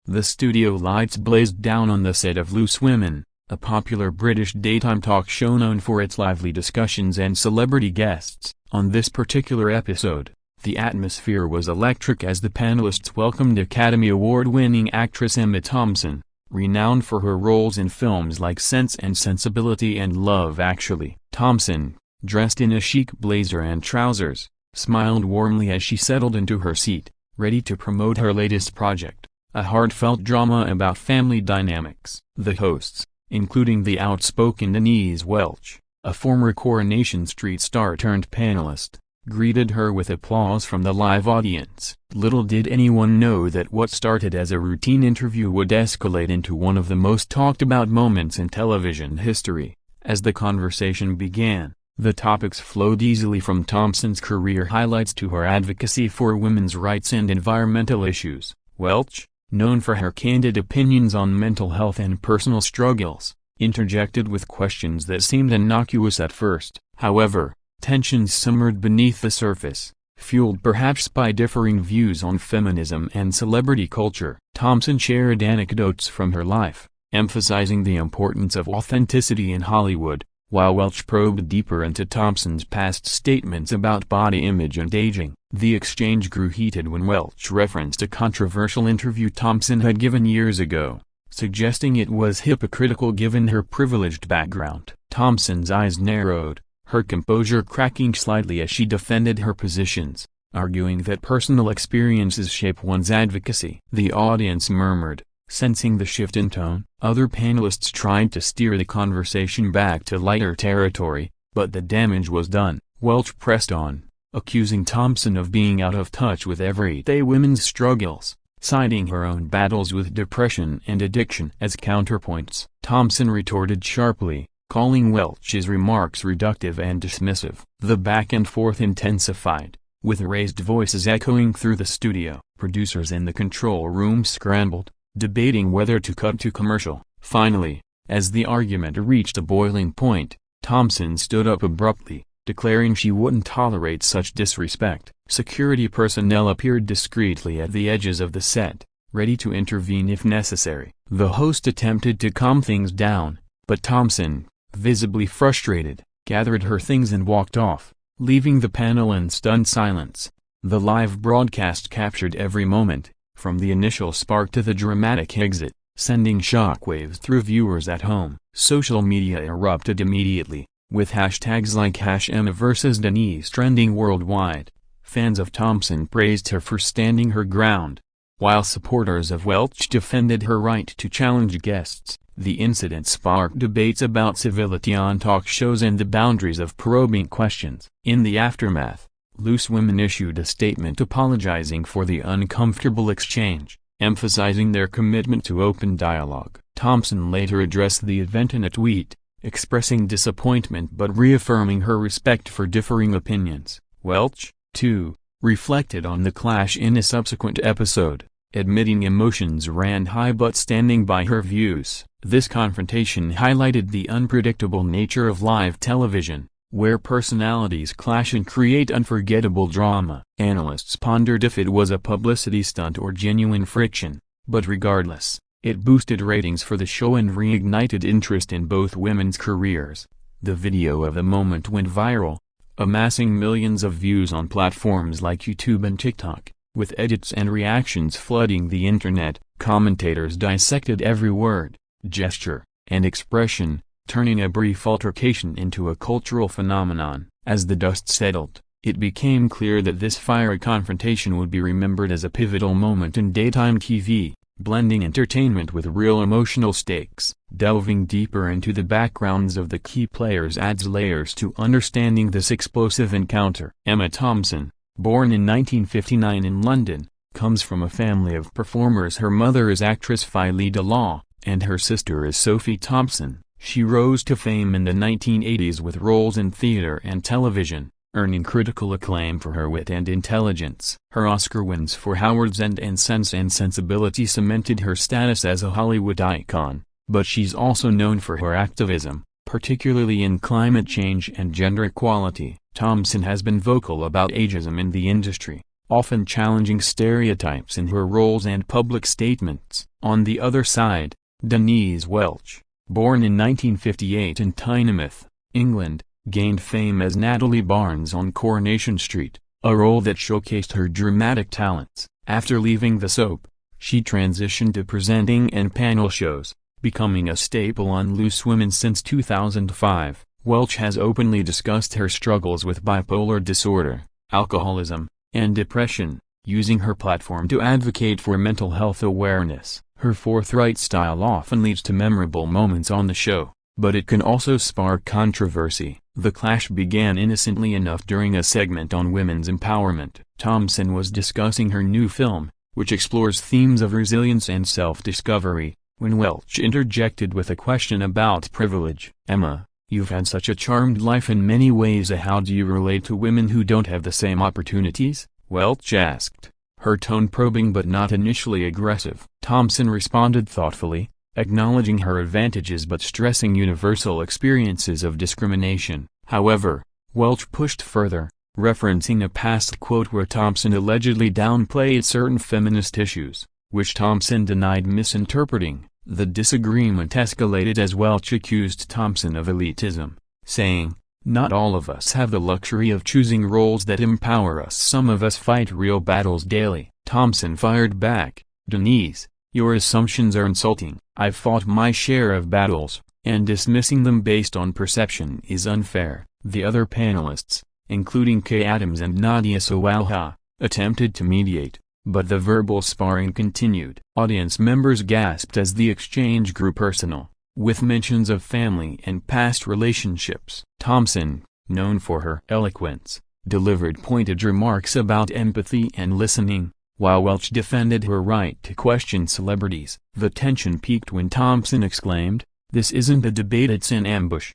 The studio lights blazed down on the set of Loose Women, a popular British daytime talk show known for its lively discussions and celebrity guests. On this particular episode, the atmosphere was electric as the panelists welcomed Academy Award-winning actress Emma Thompson, renowned for her roles in films like Sense and Sensibility and Love Actually. Thompson, dressed in a chic blazer and trousers, smiled warmly as she settled into her seat, ready to promote her latest project, a heartfelt drama about family dynamics. The hosts, including the outspoken Denise Welch, a former Coronation Street star turned panelist, greeted her with applause from the live audience. Little did anyone know that what started as a routine interview would escalate into one of the most talked about moments in television history. As the conversation began, the topics flowed easily from Thompson's career highlights to her advocacy for women's rights and environmental issues. Welch, known for her candid opinions on mental health and personal struggles, interjected with questions that seemed innocuous at first. However, tensions simmered beneath the surface, fueled perhaps by differing views on feminism and celebrity culture. Thompson shared anecdotes from her life, emphasizing the importance of authenticity in Hollywood, while Welch probed deeper into Thompson's past statements about body image and aging. The exchange grew heated when Welch referenced a controversial interview Thompson had given years ago, suggesting it was hypocritical given her privileged background. Thompson's eyes narrowed, her composure cracking slightly as she defended her positions, arguing that personal experiences shape one's advocacy. The audience murmured, sensing the shift in tone. Other panelists tried to steer the conversation back to lighter territory, but the damage was done. Welch pressed on, accusing Thompson of being out of touch with everyday women's struggles, citing her own battles with depression and addiction as counterpoints. Thompson retorted sharply, calling Welch's remarks reductive and dismissive. The back and forth intensified, with raised voices echoing through the studio. Producers in the control room scrambled, debating whether to cut to commercial. Finally, as the argument reached a boiling point, Thompson stood up abruptly, declaring she wouldn't tolerate such disrespect. Security personnel appeared discreetly at the edges of the set, ready to intervene if necessary. The host attempted to calm things down, but Thompson, visibly frustrated, gathered her things and walked off, leaving the panel in stunned silence. The live broadcast captured every moment, from the initial spark to the dramatic exit, sending shockwaves through viewers at home. Social media erupted immediately, with hashtags like #EmmaVs.Denise trending worldwide. Fans of Thompson praised her for standing her ground, while supporters of Welch defended her right to challenge guests. The incident sparked debates about civility on talk shows and the boundaries of probing questions. In the aftermath, Loose Women issued a statement apologizing for the uncomfortable exchange, emphasizing their commitment to open dialogue. Thompson later addressed the event in a tweet, expressing disappointment but reaffirming her respect for differing opinions. Welch, too, reflected on the clash in a subsequent episode, admitting emotions ran high but standing by her views. This confrontation highlighted the unpredictable nature of live television, where personalities clash and create unforgettable drama. Analysts pondered if it was a publicity stunt or genuine friction, but regardless, it boosted ratings for the show and reignited interest in both women's careers. The video of the moment went viral, amassing millions of views on platforms like YouTube and TikTok, with edits and reactions flooding the internet. Commentators dissected every word, gesture, and expression, turning a brief altercation into a cultural phenomenon. As the dust settled, it became clear that this fiery confrontation would be remembered as a pivotal moment in daytime TV, blending entertainment with real emotional stakes. Delving deeper into the backgrounds of the key players adds layers to understanding this explosive encounter. Emma Thompson, born in 1959 in London, comes from a family of performers. Her mother is actress Philida Law, and her sister is Sophie Thompson. She rose to fame in the 1980s with roles in theater and television, earning critical acclaim for her wit and intelligence. Her Oscar wins for Howard's End and Sense and Sensibility cemented her status as a Hollywood icon, but she's also known for her activism, particularly in climate change and gender equality. Thompson has been vocal about ageism in the industry, often challenging stereotypes in her roles and public statements. On the other side, Denise Welch, born in 1958 in Tynemouth, England, gained fame as Natalie Barnes on Coronation Street, a role that showcased her dramatic talents. After leaving the soap, she transitioned to presenting and panel shows, becoming a staple on Loose Women since 2005. Welch has openly discussed her struggles with bipolar disorder, alcoholism, and depression, using her platform to advocate for mental health awareness. Her forthright style often leads to memorable moments on the show, but it can also spark controversy. The clash began innocently enough during a segment on women's empowerment. Thompson was discussing her new film, which explores themes of resilience and self-discovery, when Welch interjected with a question about privilege. "Emma, you've had such a charmed life in many ways. How do you relate to women who don't have the same opportunities?" Welch asked, her tone probing but not initially aggressive. Thompson responded thoughtfully, acknowledging her advantages but stressing universal experiences of discrimination. However, Welch pushed further, referencing a past quote where Thompson allegedly downplayed certain feminist issues, which Thompson denied misinterpreting. The disagreement escalated as Welch accused Thompson of elitism, saying, "Not all of us have the luxury of choosing roles that empower us. Some of us fight real battles daily." Thompson fired back, "Denise, your assumptions are insulting. I've fought my share of battles, and dismissing them based on perception is unfair." The other panelists, including Kay Adams and Nadia Sawalha, attempted to mediate, but the verbal sparring continued. Audience members gasped as the exchange grew personal, with mentions of family and past relationships. Thompson, known for her eloquence, delivered pointed remarks about empathy and listening, while Welch defended her right to question celebrities. The tension peaked when Thompson exclaimed, "This isn't a debate, it's an ambush,"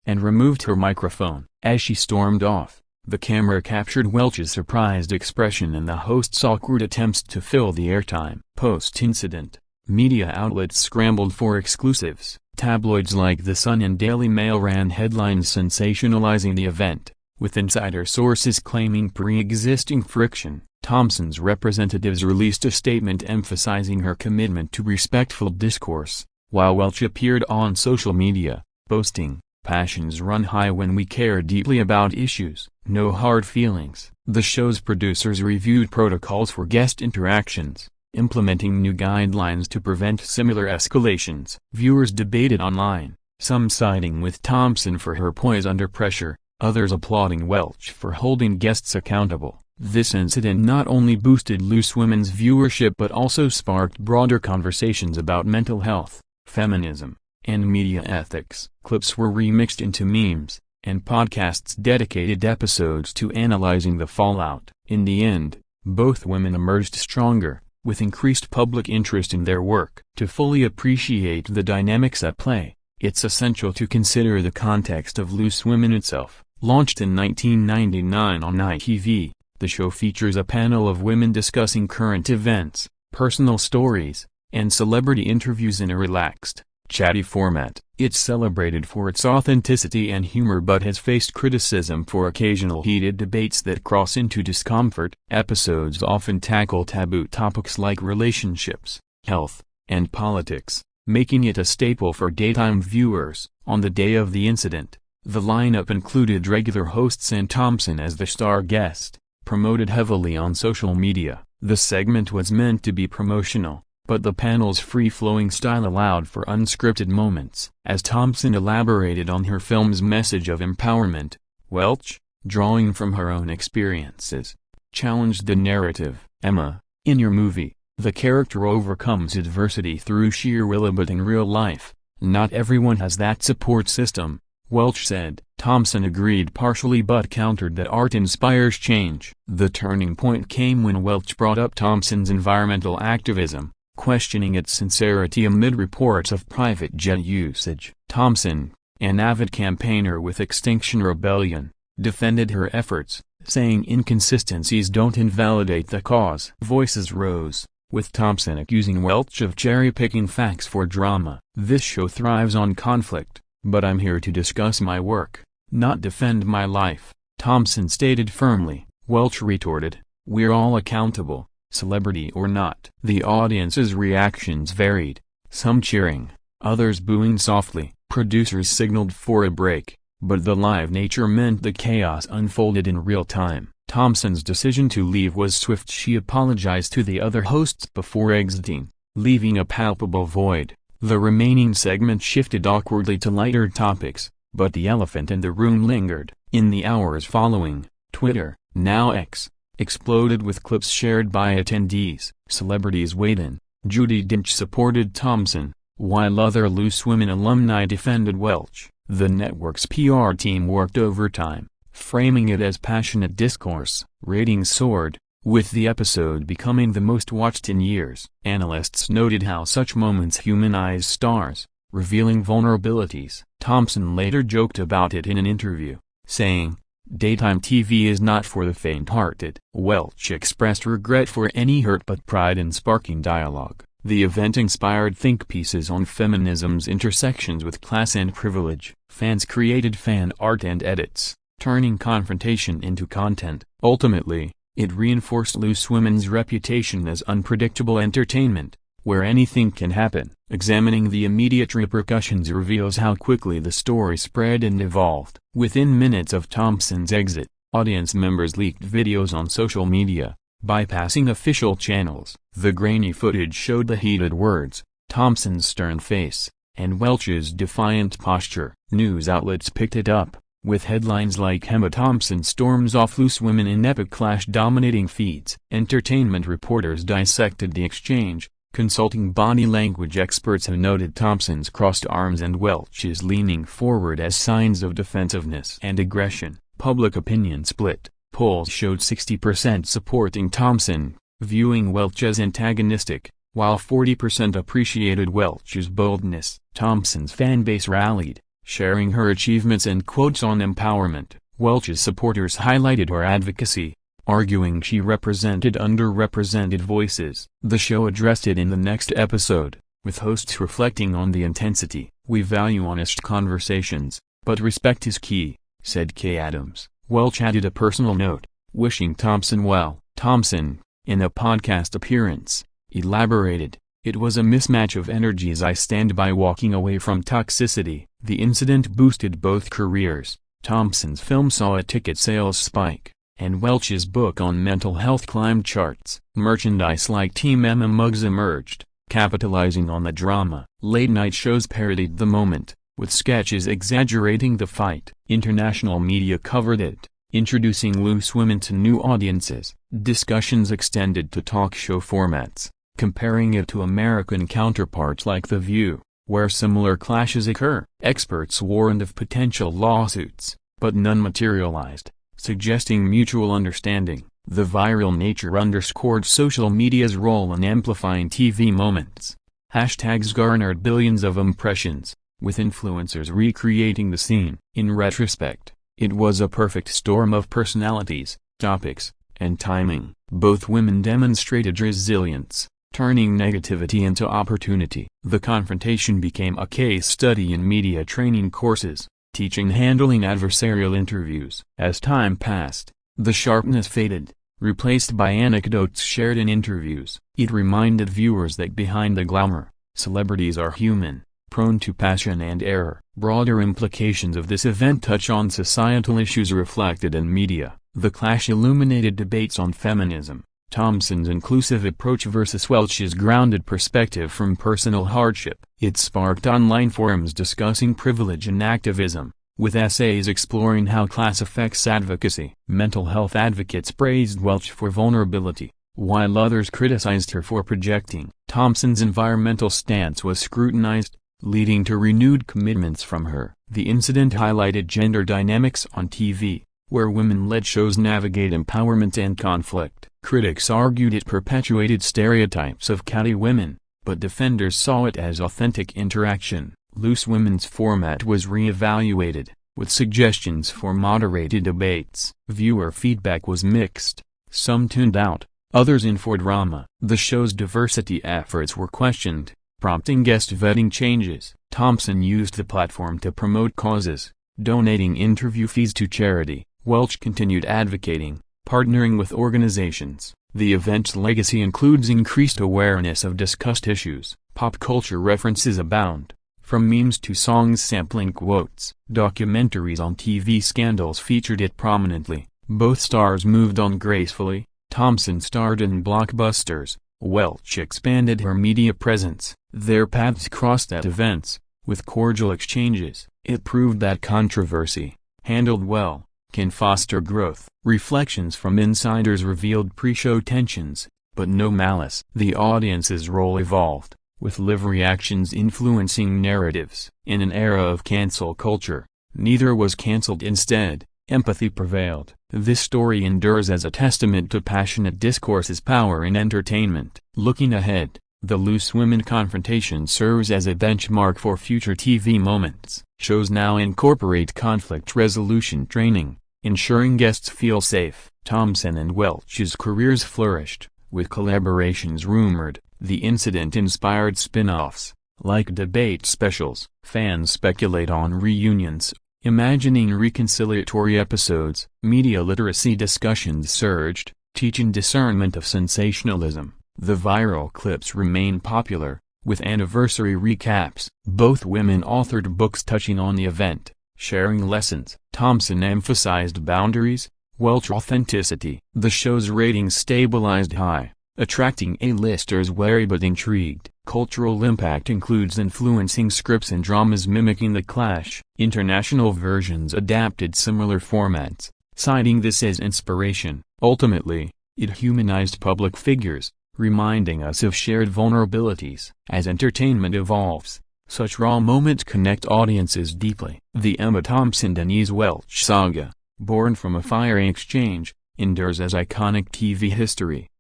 and removed her microphone. As she stormed off, the camera captured Welch's surprised expression and the host's awkward attempts to fill the airtime. Post-incident, media outlets scrambled for exclusives. Tabloids like The Sun and Daily Mail ran headlines sensationalizing the event, with insider sources claiming pre-existing friction. Thompson's representatives released a statement emphasizing her commitment to respectful discourse, while Welch appeared on social media, boasting, "Passions run high when we care deeply about issues. No hard feelings." The show's producers reviewed protocols for guest interactions, implementing new guidelines to prevent similar escalations. Viewers debated online, some siding with Thompson for her poise under pressure, others applauding Welch for holding guests accountable. This incident not only boosted Loose Women's viewership but also sparked broader conversations about mental health, feminism, and media ethics. Clips were remixed into memes, and podcasts dedicated episodes to analyzing the fallout. In the end, both women emerged stronger, with increased public interest in their work. To fully appreciate the dynamics at play, it's essential to consider the context of Loose Women itself. Launched in 1999 on ITV, the show features a panel of women discussing current events, personal stories, and celebrity interviews in a relaxed, chatty format. It's celebrated for its authenticity and humor but has faced criticism for occasional heated debates that cross into discomfort. Episodes often tackle taboo topics like relationships, health, and politics, making it a staple for daytime viewers. On the day of the incident, the lineup included regular hosts and Thompson as the star guest, promoted heavily on social media. The segment was meant to be promotional, but the panel's free-flowing style allowed for unscripted moments. As Thompson elaborated on her film's message of empowerment, Welch, drawing from her own experiences, challenged the narrative. "Emma, in your movie, the character overcomes adversity through sheer will, but in real life, not everyone has that support system," Welch said. Thompson agreed partially but countered that art inspires change. The turning point came when Welch brought up Thompson's environmental activism, questioning its sincerity amid reports of private jet usage. Thompson, an avid campaigner with Extinction Rebellion, defended her efforts, saying inconsistencies don't invalidate the cause. Voices rose, with Thompson accusing Welch of cherry-picking facts for drama. "This show thrives on conflict, but I'm here to discuss my work, not defend my life," Thompson stated firmly. Welch retorted, We're all accountable, celebrity or not. The audience's reactions varied, some cheering, others booing softly. Producers signaled for a break, but the live nature meant the chaos unfolded in real time. Thompson's decision to leave was swift. She apologized to the other hosts before exiting, leaving a palpable void. The remaining segment shifted awkwardly to lighter topics, but the elephant in the room lingered. In the hours following, Twitter, now X, exploded with clips shared by attendees. Celebrities weighed in. Judi Dench supported Thompson, while other Loose Women alumni defended Welch. The network's PR team worked overtime, framing it as passionate discourse. Ratings soared, with the episode becoming the most watched in years. Analysts noted how such moments humanize stars, revealing vulnerabilities. Thompson later joked about it in an interview, saying, "Daytime TV is not for the faint-hearted." Welch expressed regret for any hurt but pride in sparking dialogue. The event inspired think pieces on feminism's intersections with class and privilege. Fans created fan art and edits, turning confrontation into content. Ultimately, it reinforced Loose Women's reputation as unpredictable entertainment, where anything can happen. Examining the immediate repercussions reveals how quickly the story spread and evolved. Within minutes of Thompson's exit, audience members leaked videos on social media, bypassing official channels. The grainy footage showed the heated words, Thompson's stern face, and Welch's defiant posture. News outlets picked it up, with headlines like Emma Thompson storms off Loose Women in epic clash dominating feeds. Entertainment reporters dissected the exchange, consulting body language experts who noted Thompson's crossed arms and Welch's leaning forward as signs of defensiveness and aggression. Public opinion split. Polls showed 60% supporting Thompson, viewing Welch as antagonistic, while 40% appreciated Welch's boldness. Thompson's fanbase rallied, sharing her achievements and quotes on empowerment. Welch's supporters highlighted her advocacy, arguing she represented underrepresented voices. The show addressed it in the next episode, with hosts reflecting on the intensity. "We value honest conversations, but respect is key," said Kay Adams. Welch added a personal note, wishing Thompson well. Thompson, in a podcast appearance, elaborated, "It was a mismatch of energies. I stand by walking away from toxicity." The incident boosted both careers. Thompson's film saw a ticket sales spike, and Welch's book on mental health climbed charts. Merchandise like Team Emma mugs emerged, capitalizing on the drama. Late-night shows parodied the moment, with sketches exaggerating the fight. International media covered it, introducing Loose Women to new audiences. Discussions extended to talk show formats, comparing it to American counterparts like The View, where similar clashes occur. Experts warned of potential lawsuits, but none materialized, suggesting mutual understanding. The viral nature underscored social media's role in amplifying TV moments. Hashtags garnered billions of impressions, with influencers recreating the scene. In retrospect, it was a perfect storm of personalities, topics, and timing. Both women demonstrated resilience, turning negativity into opportunity. The confrontation became a case study in media training courses, teaching handling adversarial interviews. As time passed, the sharpness faded, replaced by anecdotes shared in interviews. It reminded viewers that behind the glamour, celebrities are human, prone to passion and error. Broader implications of this event touch on societal issues reflected in media. The clash illuminated debates on feminism, Thompson's inclusive approach versus Welch's grounded perspective from personal hardship. It sparked online forums discussing privilege and activism, with essays exploring how class affects advocacy. Mental health advocates praised Welch for vulnerability, while others criticized her for projecting. Thompson's environmental stance was scrutinized, leading to renewed commitments from her. The incident highlighted gender dynamics on TV, where women-led shows navigate empowerment and conflict. Critics argued it perpetuated stereotypes of catty women, but defenders saw it as authentic interaction. Loose Women's format was re-evaluated, with suggestions for moderated debates. Viewer feedback was mixed. Some tuned out, others in for drama. The show's diversity efforts were questioned, prompting guest vetting changes. Thompson used the platform to promote causes, donating interview fees to charity. Welch continued advocating, partnering with organizations. The event's legacy includes increased awareness of discussed issues. Pop culture references abound, from memes to songs sampling quotes. Documentaries on TV scandals featured it prominently. Both stars moved on gracefully. Thompson starred in blockbusters. Welch expanded her media presence. Their paths crossed at events, with cordial exchanges. It proved that controversy, handled well, can foster growth. Reflections from insiders revealed pre-show tensions, but no malice. The audience's role evolved, with live reactions influencing narratives. In an era of cancel culture, neither was canceled. Instead, empathy prevailed. This story endures as a testament to passionate discourse's power in entertainment. Looking ahead, the Loose Women Confrontation serves as a benchmark for future TV moments. Shows now incorporate conflict resolution training, ensuring guests feel safe. Thompson and Welch's careers flourished, with collaborations rumored. The incident inspired spin-offs, like debate specials. Fans speculate on reunions, imagining reconciliatory episodes. Media literacy discussions surged, teaching discernment of sensationalism. The viral clips remain popular, with anniversary recaps. Both women authored books touching on the event, sharing lessons. Thompson emphasized boundaries, Welch authenticity. The show's ratings stabilized high, attracting A-listers wary but intrigued. Cultural impact includes influencing scripts and dramas mimicking The Clash. International versions adapted similar formats, citing this as inspiration. Ultimately, it humanized public figures, reminding us of shared vulnerabilities. As entertainment evolves, such raw moments connect audiences deeply. The Emma Thompson-Denise Welch saga, born from a fiery exchange, endures as iconic TV history.